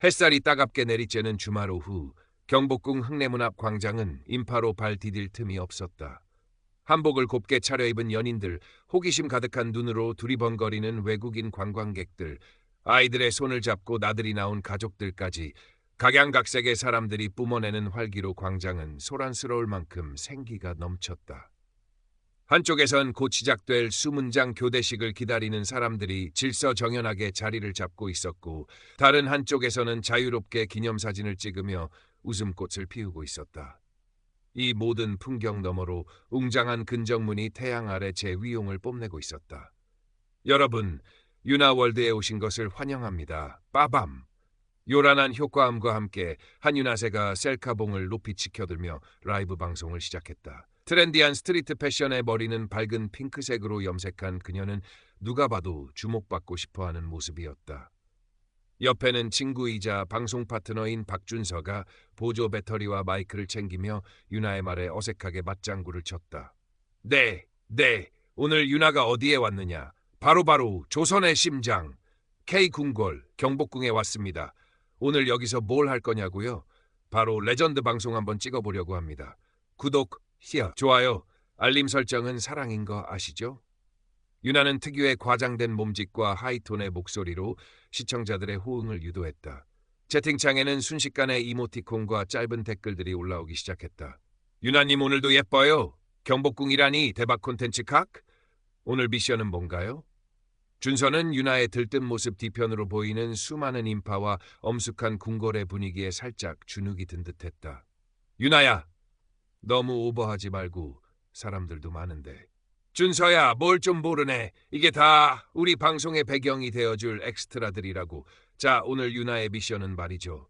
햇살이 따갑게 내리쬐는 주말 오후, 경복궁 흥내문 앞 광장은 인파로 발 디딜 틈이 없었다. 한복을 곱게 차려입은 연인들, 호기심 가득한 눈으로 두리번거리는 외국인 관광객들, 아이들의 손을 잡고 나들이 나온 가족들까지 각양각색의 사람들이 뿜어내는 활기로 광장은 소란스러울 만큼 생기가 넘쳤다. 한쪽에선 곧 시작될 수문장 교대식을 기다리는 사람들이 질서정연하게 자리를 잡고 있었고, 다른 한쪽에서는 자유롭게 기념사진을 찍으며 웃음꽃을 피우고 있었다. 이 모든 풍경 너머로 웅장한 근정문이 태양 아래 제 위용을 뽐내고 있었다. 여러분, 유나월드에 오신 것을 환영합니다. 빠밤! 요란한 효과음과 함께 한유나세가 셀카봉을 높이 치켜들며 라이브 방송을 시작했다. 트렌디한 스트리트 패션의 머리는 밝은 핑크색으로 염색한 그녀는 누가 봐도 주목받고 싶어하는 모습이었다. 옆에는 친구이자 방송 파트너인 박준서가 보조 배터리와 마이크를 챙기며 유나의 말에 어색하게 맞장구를 쳤다. 네, 오늘 유나가 어디에 왔느냐? 바로 조선의 심장, K궁궐, 경복궁에 왔습니다. 오늘 여기서 뭘 할 거냐고요? 바로 레전드 방송 한번 찍어보려고 합니다. 구독, 좋아요, 알림 설정은 사랑인 거 아시죠? 유나는 특유의 과장된 몸짓과 하이톤의 목소리로 시청자들의 호응을 유도했다. 채팅창에는 순식간에 이모티콘과 짧은 댓글들이 올라오기 시작했다. 유나님 오늘도 예뻐요. 경복궁이라니 대박 콘텐츠 칵? 오늘 미션은 뭔가요? 준서는 유나의 들뜬 모습 뒤편으로 보이는 수많은 인파와 엄숙한 궁궐의 분위기에 살짝 주눅이 든 듯했다. 유나야, 너무 오버하지 말고 사람들도 많은데. 준서야, 뭘 좀 모르네. 이게 다 우리 방송의 배경이 되어줄 엑스트라들이라고. 자, 오늘 유나의 미션은 말이죠.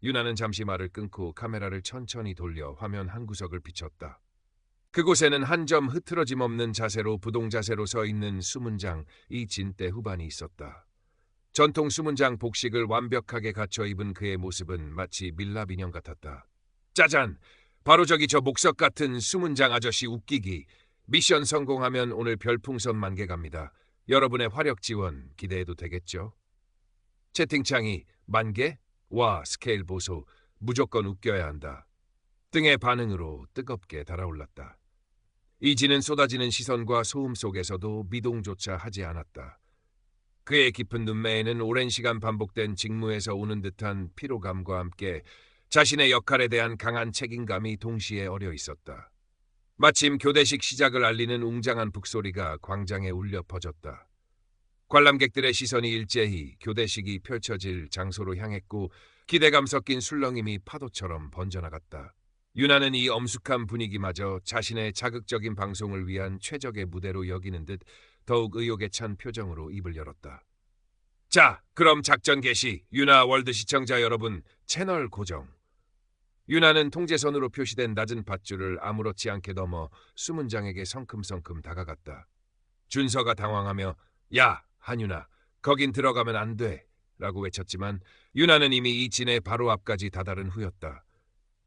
유나는 잠시 말을 끊고 카메라를 천천히 돌려 화면 한 구석을 비췄다. 그곳에는 한 점 흐트러짐 없는 자세로 부동자세로 서 있는 수문장 이진대 후반이 있었다. 전통 수문장 복식을 완벽하게 갖춰 입은 그의 모습은 마치 밀랍 인형 같았다. 짜잔! 바로 저기 저 목석 같은 수문장 아저씨 웃기기. 미션 성공하면 오늘 별풍선 10,000개 갑니다. 여러분의 화력 지원 기대해도 되겠죠? 채팅창이 10,000개? 와, 스케일 보소. 무조건 웃겨야 한다. 등의 반응으로 뜨겁게 달아올랐다. 이지는 쏟아지는 시선과 소음 속에서도 미동조차 하지 않았다. 그의 깊은 눈매에는 오랜 시간 반복된 직무에서 오는 듯한 피로감과 함께 자신의 역할에 대한 강한 책임감이 동시에 어려 있었다. 마침 교대식 시작을 알리는 웅장한 북소리가 광장에 울려 퍼졌다. 관람객들의 시선이 일제히 교대식이 펼쳐질 장소로 향했고 기대감 섞인 술렁임이 파도처럼 번져나갔다. 유나는 이 엄숙한 분위기마저 자신의 자극적인 방송을 위한 최적의 무대로 여기는 듯 더욱 의욕에 찬 표정으로 입을 열었다. 자, 그럼 작전 개시. 유나 월드 시청자 여러분, 채널 고정. 유나는 통제선으로 표시된 낮은 밧줄을 아무렇지 않게 넘어 수문장에게 성큼성큼 다가갔다. 준서가 당황하며 야, 한유나, 거긴 들어가면 안 돼 라고 외쳤지만 유나는 이미 이진의 바로 앞까지 다다른 후였다.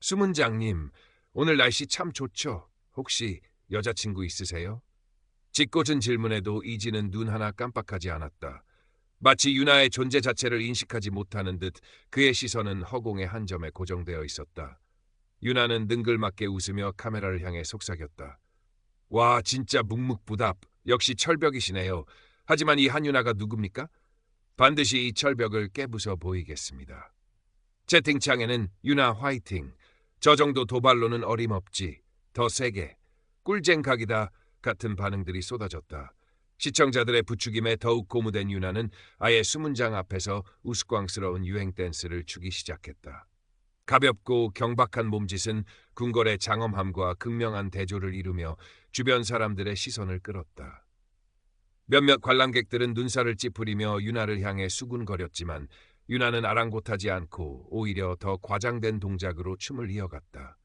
수문장님, 오늘 날씨 참 좋죠? 혹시 여자친구 있으세요? 짓궂은 질문에도 이진은 눈 하나 깜빡하지 않았다. 마치 유나의 존재 자체를 인식하지 못하는 듯 그의 시선은 허공의 한 점에 고정되어 있었다. 유나는 능글맞게 웃으며 카메라를 향해 속삭였다. 와, 진짜 묵묵부답. 역시 철벽이시네요. 하지만 이 한유나가 누굽니까? 반드시 이 철벽을 깨부숴 보이겠습니다. 채팅창에는 유나 화이팅. 저 정도 도발로는 어림없지. 더 세게. 꿀잼 각이다. 같은 반응들이 쏟아졌다. 시청자들의 부추김에 더욱 고무된 유나는 아예 수문장 앞에서 우스꽝스러운 유행 댄스를 추기 시작했다. 가볍고 경박한 몸짓은 궁궐의 장엄함과 극명한 대조를 이루며 주변 사람들의 시선을 끌었다. 몇몇 관람객들은 눈살을 찌푸리며 유나를 향해 수군거렸지만 유나는 아랑곳하지 않고 오히려 더 과장된 동작으로 춤을 이어갔다.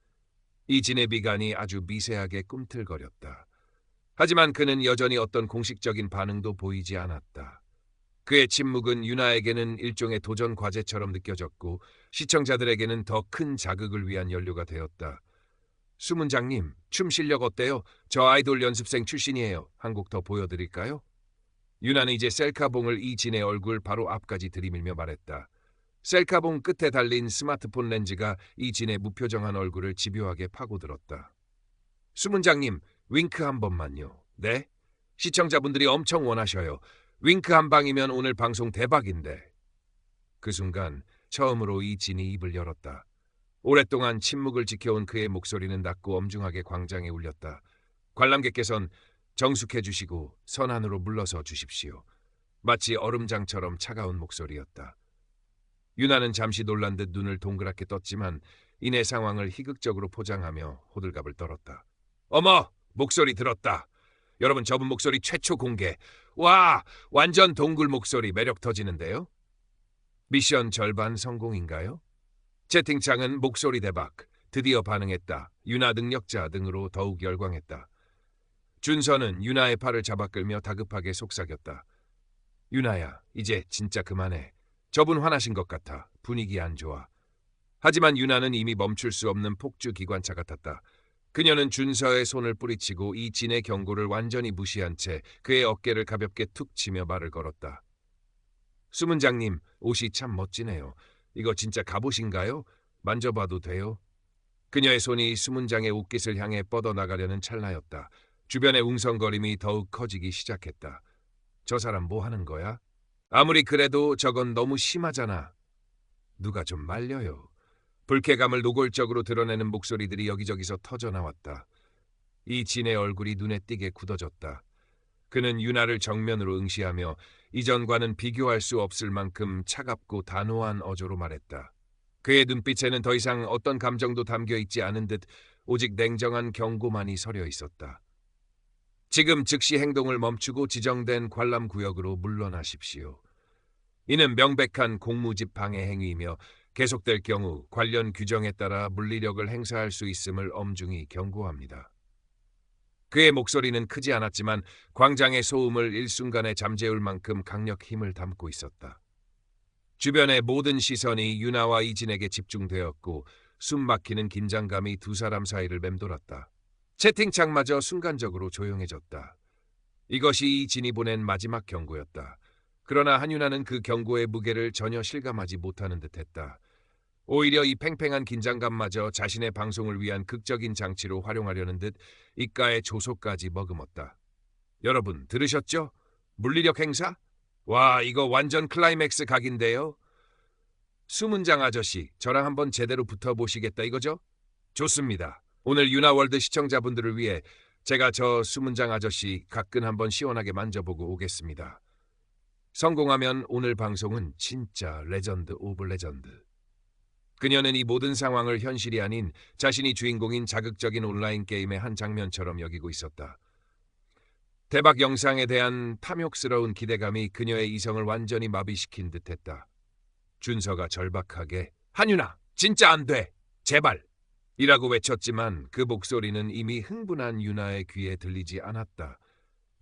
이진의 미간이 아주 미세하게 꿈틀거렸다. 하지만 그는 여전히 어떤 공식적인 반응도 보이지 않았다. 그의 침묵은 유나에게는 일종의 도전 과제처럼 느껴졌고 시청자들에게는 더 큰 자극을 위한 연료가 되었다. 수문장님, 춤 실력 어때요? 저 아이돌 연습생 출신이에요. 한 곡 더 보여드릴까요? 유나는 이제 셀카봉을 이진의 얼굴 바로 앞까지 들이밀며 말했다. 셀카봉 끝에 달린 스마트폰 렌즈가 이진의 무표정한 얼굴을 집요하게 파고들었다. 수문장님, 윙크 한 번만요. 네? 시청자분들이 엄청 원하셔요. 윙크 한 방이면 오늘 방송 대박인데. 그 순간 처음으로 이진이 입을 열었다. 오랫동안 침묵을 지켜온 그의 목소리는 낮고 엄중하게 광장에 울렸다. 관람객께선 정숙해 주시고 선안으로 물러서 주십시오. 마치 얼음장처럼 차가운 목소리였다. 유나는 잠시 놀란 듯 눈을 동그랗게 떴지만 이내 상황을 희극적으로 포장하며 호들갑을 떨었다. 어머! 목소리 들었다. 여러분, 저분 목소리 최초 공개. 와! 완전 동굴 목소리 매력 터지는데요? 미션 절반 성공인가요? 채팅창은 목소리 대박, 드디어 반응했다. 유나 능력자 등으로 더욱 열광했다. 준서는 유나의 팔을 잡아 끌며 다급하게 속삭였다. 유나야, 이제 진짜 그만해. 저분 화나신 것 같아. 분위기 안 좋아. 하지만 유나는 이미 멈출 수 없는 폭주 기관차 같았다. 그녀는 준서의 손을 뿌리치고 이진의 경고를 완전히 무시한 채 그의 어깨를 가볍게 툭 치며 말을 걸었다. 수문장님, 옷이 참 멋지네요. 이거 진짜 갑옷인가요? 만져봐도 돼요? 그녀의 손이 수문장의 옷깃을 향해 뻗어나가려는 찰나였다. 주변의 웅성거림이 더욱 커지기 시작했다. 저 사람 뭐 하는 거야? 아무리 그래도 저건 너무 심하잖아. 누가 좀 말려요. 불쾌감을 노골적으로 드러내는 목소리들이 여기저기서 터져나왔다. 이진의 얼굴이 눈에 띄게 굳어졌다. 그는 유나를 정면으로 응시하며 이전과는 비교할 수 없을 만큼 차갑고 단호한 어조로 말했다. 그의 눈빛에는 더 이상 어떤 감정도 담겨 있지 않은 듯 오직 냉정한 경고만이 서려 있었다. 지금 즉시 행동을 멈추고 지정된 관람구역으로 물러나십시오. 이는 명백한 공무집 방해 행위이며 계속될 경우 관련 규정에 따라 물리력을 행사할 수 있음을 엄중히 경고합니다. 그의 목소리는 크지 않았지만 광장의 소음을 일순간에 잠재울 만큼 강력 힘을 담고 있었다. 주변의 모든 시선이 유나와 이진에게 집중되었고 숨막히는 긴장감이 두 사람 사이를 맴돌았다. 채팅창마저 순간적으로 조용해졌다. 이것이 이진이 보낸 마지막 경고였다. 그러나 한유나는 그 경고의 무게를 전혀 실감하지 못하는 듯했다. 오히려 이 팽팽한 긴장감마저 자신의 방송을 위한 극적인 장치로 활용하려는 듯 입가에 조소까지 머금었다. 여러분, 들으셨죠? 물리력 행사? 와, 이거 완전 클라이맥스 각인데요? 수문장 아저씨, 저랑 한번 제대로 붙어보시겠다 이거죠? 좋습니다. 오늘 유나월드 시청자분들을 위해 제가 저 수문장 아저씨 가끔 한번 시원하게 만져보고 오겠습니다. 성공하면 오늘 방송은 진짜 레전드 오브 레전드. 그녀는 이 모든 상황을 현실이 아닌 자신이 주인공인 자극적인 온라인 게임의 한 장면처럼 여기고 있었다. 대박 영상에 대한 탐욕스러운 기대감이 그녀의 이성을 완전히 마비시킨 듯했다. 준서가 절박하게 한유나, 진짜 안 돼! 제발! 이라고 외쳤지만 그 목소리는 이미 흥분한 유나의 귀에 들리지 않았다.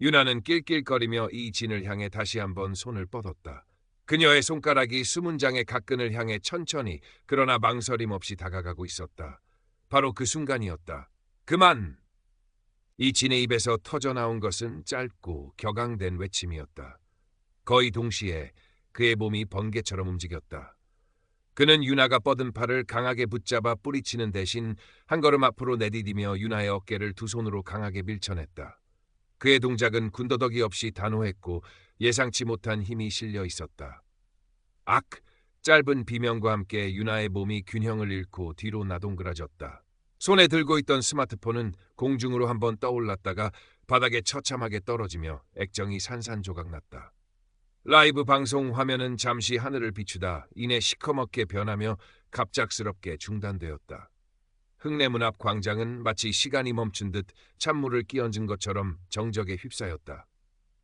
유나는 낄낄거리며 이진을 향해 다시 한번 손을 뻗었다. 그녀의 손가락이 수문장의 각근을 향해 천천히 그러나 망설임 없이 다가가고 있었다. 바로 그 순간이었다. 그만! 이진의 입에서 터져나온 것은 짧고 격앙된 외침이었다. 거의 동시에 그의 몸이 번개처럼 움직였다. 그는 유나가 뻗은 팔을 강하게 붙잡아 뿌리치는 대신 한 걸음 앞으로 내디디며 유나의 어깨를 두 손으로 강하게 밀쳐냈다. 그의 동작은 군더더기 없이 단호했고 예상치 못한 힘이 실려 있었다. 악! 짧은 비명과 함께 유나의 몸이 균형을 잃고 뒤로 나동그라졌다. 손에 들고 있던 스마트폰은 공중으로 한번 떠올랐다가 바닥에 처참하게 떨어지며 액정이 산산조각났다. 라이브 방송 화면은 잠시 하늘을 비추다 이내 시커멓게 변하며 갑작스럽게 중단되었다. 흙내문 앞 광장은 마치 시간이 멈춘 듯 찬물을 끼얹은 것처럼 정적에 휩싸였다.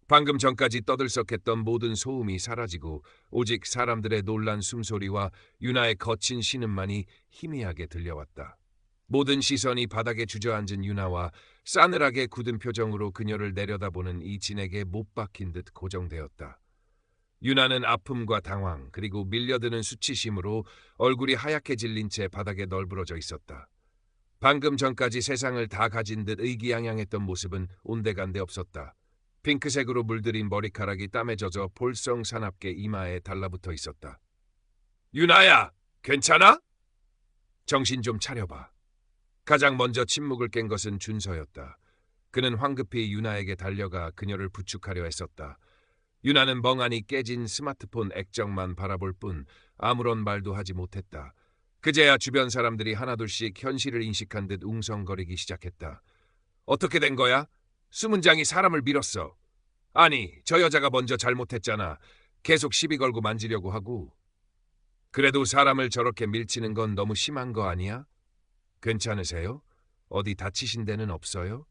방금 전까지 떠들썩했던 모든 소음이 사라지고 오직 사람들의 놀란 숨소리와 유나의 거친 신음만이 희미하게 들려왔다. 모든 시선이 바닥에 주저앉은 유나와 싸늘하게 굳은 표정으로 그녀를 내려다보는 이진에게 못 박힌 듯 고정되었다. 유나는 아픔과 당황 그리고 밀려드는 수치심으로 얼굴이 하얗게 질린 채 바닥에 널브러져 있었다. 방금 전까지 세상을 다 가진 듯 의기양양했던 모습은 온데간데 없었다. 핑크색으로 물들인 머리카락이 땀에 젖어 볼썽사납게 이마에 달라붙어 있었다. 유나야, 괜찮아? 정신 좀 차려봐. 가장 먼저 침묵을 깬 것은 준서였다. 그는 황급히 유나에게 달려가 그녀를 부축하려 했었다. 유나는 멍하니 깨진 스마트폰 액정만 바라볼 뿐 아무런 말도 하지 못했다. 그제야 주변 사람들이 하나둘씩 현실을 인식한 듯 웅성거리기 시작했다. 어떻게 된 거야? 수문장이 사람을 밀었어. 아니, 저 여자가 먼저 잘못했잖아. 계속 시비 걸고 만지려고 하고. 그래도 사람을 저렇게 밀치는 건 너무 심한 거 아니야? 괜찮으세요? 어디 다치신 데는 없어요?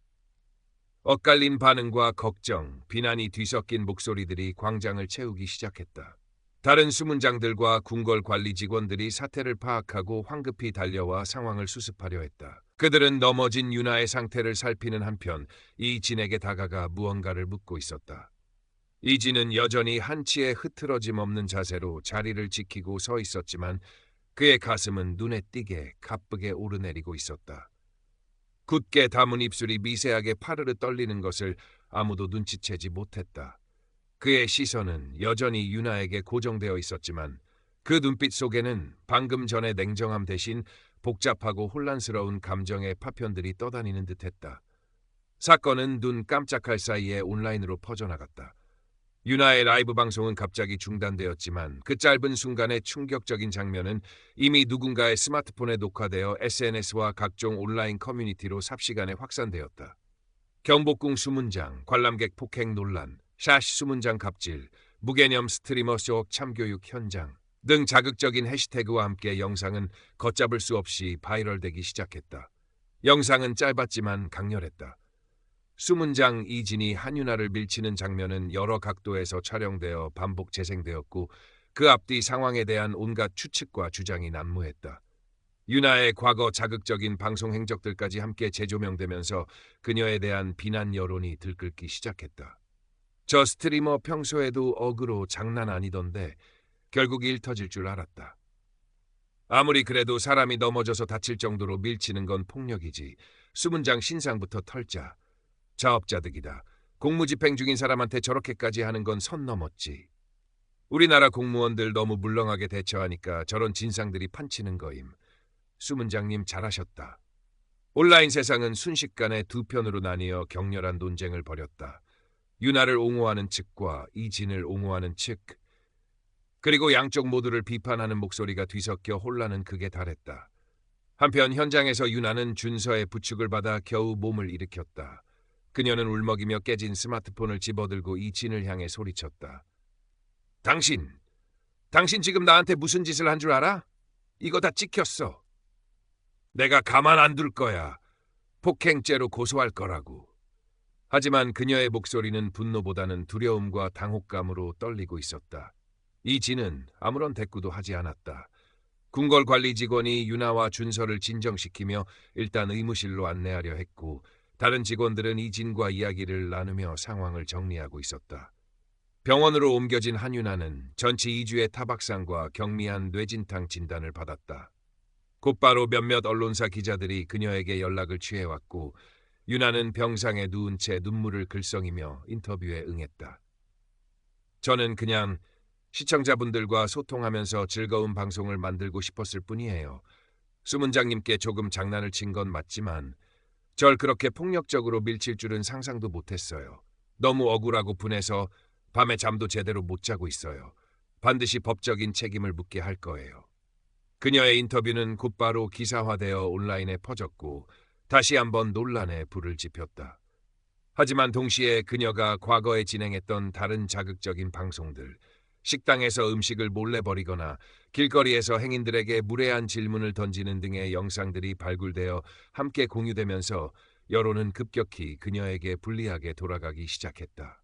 엇갈린 반응과 걱정, 비난이 뒤섞인 목소리들이 광장을 채우기 시작했다. 다른 수문장들과 궁궐 관리 직원들이 사태를 파악하고 황급히 달려와 상황을 수습하려 했다. 그들은 넘어진 유나의 상태를 살피는 한편 이진에게 다가가 무언가를 묻고 있었다. 이진은 여전히 한치의 흐트러짐 없는 자세로 자리를 지키고 서 있었지만 그의 가슴은 눈에 띄게 가쁘게 오르내리고 있었다. 굳게 담은 입술이 미세하게 파르르 떨리는 것을 아무도 눈치채지 못했다. 그의 시선은 여전히 유나에게 고정되어 있었지만 그 눈빛 속에는 방금 전의 냉정함 대신 복잡하고 혼란스러운 감정의 파편들이 떠다니는 듯했다. 사건은 눈 깜짝할 사이에 온라인으로 퍼져나갔다. 유나의 라이브 방송은 갑자기 중단되었지만 그 짧은 순간의 충격적인 장면은 이미 누군가의 스마트폰에 녹화되어 SNS와 각종 온라인 커뮤니티로 삽시간에 확산되었다. 경복궁 수문장, 관람객 폭행 논란, 샤시 수문장 갑질, 무개념 스트리머 쇼 참교육 현장 등 자극적인 해시태그와 함께 영상은 걷잡을 수 없이 바이럴되기 시작했다. 영상은 짧았지만 강렬했다. 수문장 이진이 한유나를 밀치는 장면은 여러 각도에서 촬영되어 반복 재생되었고 그 앞뒤 상황에 대한 온갖 추측과 주장이 난무했다. 유나의 과거 자극적인 방송 행적들까지 함께 재조명되면서 그녀에 대한 비난 여론이 들끓기 시작했다. 저 스트리머 평소에도 어그로 장난 아니던데 결국 일 터질 줄 알았다. 아무리 그래도 사람이 넘어져서 다칠 정도로 밀치는 건 폭력이지. 수문장 신상부터 털자. 자업자득이다. 공무집행 중인 사람한테 저렇게까지 하는 건 선 넘었지. 우리나라 공무원들 너무 물렁하게 대처하니까 저런 진상들이 판치는 거임. 수문장님 잘하셨다. 온라인 세상은 순식간에 두 편으로 나뉘어 격렬한 논쟁을 벌였다. 유나를 옹호하는 측과 이진을 옹호하는 측. 그리고 양쪽 모두를 비판하는 목소리가 뒤섞여 혼란은 극에 달했다. 한편 현장에서 유나는 준서의 부축을 받아 겨우 몸을 일으켰다. 그녀는 울먹이며 깨진 스마트폰을 집어들고 이진을 향해 소리쳤다. 당신 지금 나한테 무슨 짓을 한 줄 알아? 이거 다 찍혔어. 내가 가만 안 둘 거야. 폭행죄로 고소할 거라고. 하지만 그녀의 목소리는 분노보다는 두려움과 당혹감으로 떨리고 있었다. 이진은 아무런 대꾸도 하지 않았다. 궁궐 관리 직원이 유나와 준서를 진정시키며 일단 의무실로 안내하려 했고 다른 직원들은 이진과 이야기를 나누며 상황을 정리하고 있었다. 병원으로 옮겨진 한유나는 전치 2주의 타박상과 경미한 뇌진탕 진단을 받았다. 곧바로 몇몇 언론사 기자들이 그녀에게 연락을 취해왔고 유나는 병상에 누운 채 눈물을 글썽이며 인터뷰에 응했다. 저는 그냥 시청자분들과 소통하면서 즐거운 방송을 만들고 싶었을 뿐이에요. 수문장님께 조금 장난을 친 건 맞지만 절 그렇게 폭력적으로 밀칠 줄은 상상도 못했어요. 너무 억울하고 분해서 밤에 잠도 제대로 못 자고 있어요. 반드시 법적인 책임을 묻게 할 거예요. 그녀의 인터뷰는 곧바로 기사화되어 온라인에 퍼졌고 다시 한번 논란에 불을 지폈다. 하지만 동시에 그녀가 과거에 진행했던 다른 자극적인 방송들, 식당에서 음식을 몰래 버리거나 길거리에서 행인들에게 무례한 질문을 던지는 등의 영상들이 발굴되어 함께 공유되면서 여론은 급격히 그녀에게 불리하게 돌아가기 시작했다.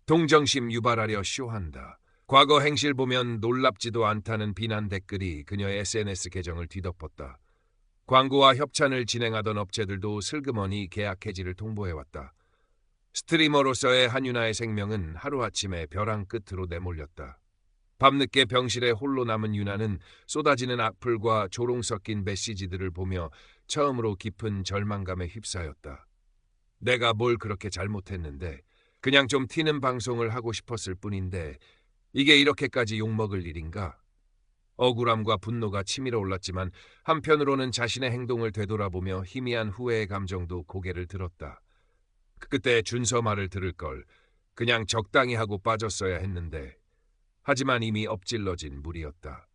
동정심 유발하려 쇼한다. 과거 행실 보면 놀랍지도 않다는 비난 댓글이 그녀의 SNS 계정을 뒤덮었다. 광고와 협찬을 진행하던 업체들도 슬그머니 계약 해지를 통보해왔다. 스트리머로서의 한유나의 생명은 하루아침에 벼랑 끝으로 내몰렸다. 밤늦게 병실에 홀로 남은 유나는 쏟아지는 악플과 조롱 섞인 메시지들을 보며 처음으로 깊은 절망감에 휩싸였다. 내가 뭘 그렇게 잘못했는데 그냥 좀 튀는 방송을 하고 싶었을 뿐인데 이게 이렇게까지 욕먹을 일인가? 억울함과 분노가 치밀어 올랐지만 한편으로는 자신의 행동을 되돌아보며 희미한 후회의 감정도 고개를 들었다. 그때 준서 말을 들을 걸 그냥 적당히 하고 빠졌어야 했는데 하지만 이미 엎질러진 물이었다.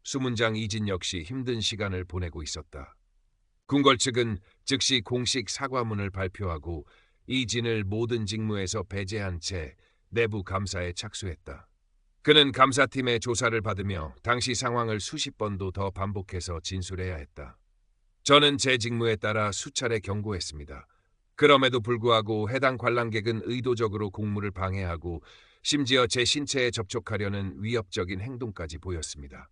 수문장 이진 역시 힘든 시간을 보내고 있었다. 궁궐 측은 즉시 공식 사과문을 발표하고 이진을 모든 직무에서 배제한 채 내부 감사에 착수했다. 그는 감사팀의 조사를 받으며 당시 상황을 수십 번도 더 반복해서 진술해야 했다. 저는 제 직무에 따라 수차례 경고했습니다. 그럼에도 불구하고 해당 관람객은 의도적으로 공무를 방해하고 심지어 제 신체에 접촉하려는 위협적인 행동까지 보였습니다.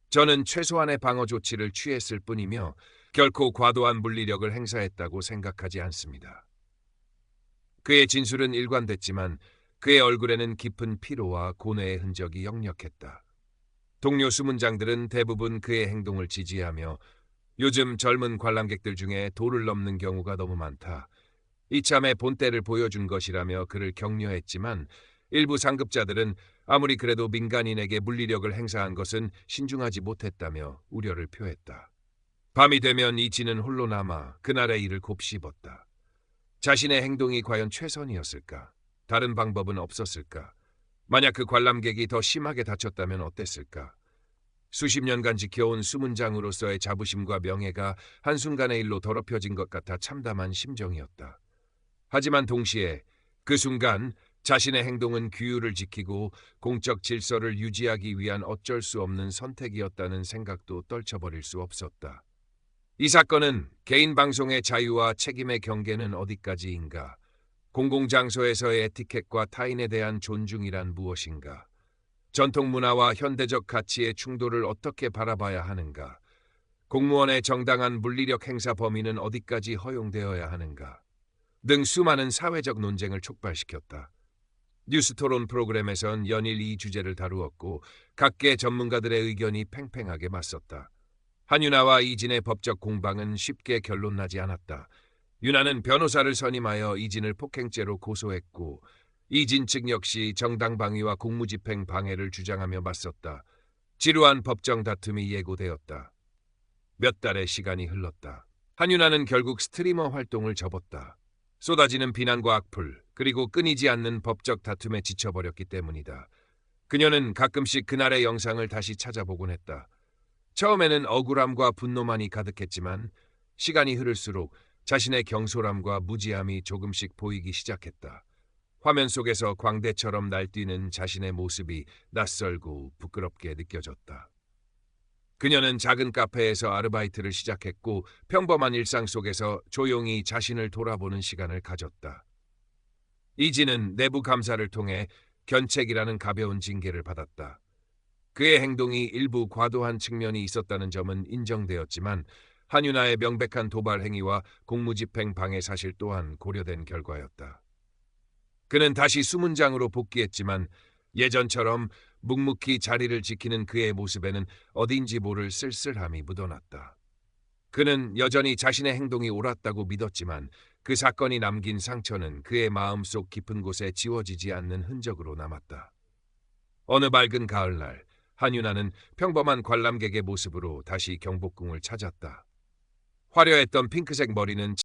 저는 최소한의 방어 조치를 취했을 뿐이며 결코 과도한 물리력을 행사했다고 생각하지 않습니다. 그의 진술은 일관됐지만 그의 얼굴에는 깊은 피로와 고뇌의 흔적이 역력했다. 동료 수문장들은 대부분 그의 행동을 지지하며 요즘 젊은 관람객들 중에 도를 넘는 경우가 너무 많다. 이참에 본때를 보여준 것이라며 그를 격려했지만 일부 상급자들은 아무리 그래도 민간인에게 물리력을 행사한 것은 신중하지 못했다며 우려를 표했다. 밤이 되면 이진은 홀로 남아 그날의 일을 곱씹었다. 자신의 행동이 과연 최선이었을까? 다른 방법은 없었을까? 만약 그 관람객이 더 심하게 다쳤다면 어땠을까? 수십 년간 지켜온 수문장으로서의 자부심과 명예가 한순간의 일로 더럽혀진 것 같아 참담한 심정이었다. 하지만 동시에 그 순간 자신의 행동은 규율을 지키고 공적 질서를 유지하기 위한 어쩔 수 없는 선택이었다는 생각도 떨쳐버릴 수 없었다. 이 사건은 개인 방송의 자유와 책임의 경계는 어디까지인가? 공공장소에서의 에티켓과 타인에 대한 존중이란 무엇인가? 전통 문화와 현대적 가치의 충돌을 어떻게 바라봐야 하는가? 공무원의 정당한 물리력 행사 범위는 어디까지 허용되어야 하는가? 등 수많은 사회적 논쟁을 촉발시켰다. 뉴스 토론 프로그램에선 연일 이 주제를 다루었고 각계 전문가들의 의견이 팽팽하게 맞섰다. 한윤아와 이진의 법적 공방은 쉽게 결론나지 않았다. 윤아는 변호사를 선임하여 이진을 폭행죄로 고소했고 이진 측 역시 정당방위와 공무집행 방해를 주장하며 맞섰다. 지루한 법정 다툼이 예고되었다. 몇 달의 시간이 흘렀다. 한윤아는 결국 스트리머 활동을 접었다. 쏟아지는 비난과 악플, 그리고 끊이지 않는 법적 다툼에 지쳐버렸기 때문이다. 그녀는 가끔씩 그날의 영상을 다시 찾아보곤 했다. 처음에는 억울함과 분노만이 가득했지만 시간이 흐를수록 자신의 경솔함과 무지함이 조금씩 보이기 시작했다. 화면 속에서 광대처럼 날뛰는 자신의 모습이 낯설고 부끄럽게 느껴졌다. 그녀는 작은 카페에서 아르바이트를 시작했고 평범한 일상 속에서 조용히 자신을 돌아보는 시간을 가졌다. 이진은 내부 감사를 통해 견책이라는 가벼운 징계를 받았다. 그의 행동이 일부 과도한 측면이 있었다는 점은 인정되었지만 한윤아의 명백한 도발 행위와 공무집행 방해 사실 또한 고려된 결과였다. 그는 다시 수문장으로 복귀했지만 예전처럼 묵묵히 자리를 지키는 그의 모습에는 어딘지 모를 쓸쓸함이 묻어났다. 그는 여전히 자신의 행동이 옳았다고 믿었지만 그 사건이 남긴 상처는 그의 마음속 깊은 곳에 지워지지 않는 흔적으로 남았다. 어느 밝은 가을날 한윤아는 평범한 관람객의 모습으로 다시 경복궁을 찾았다. 화려했던 핑크색 머리는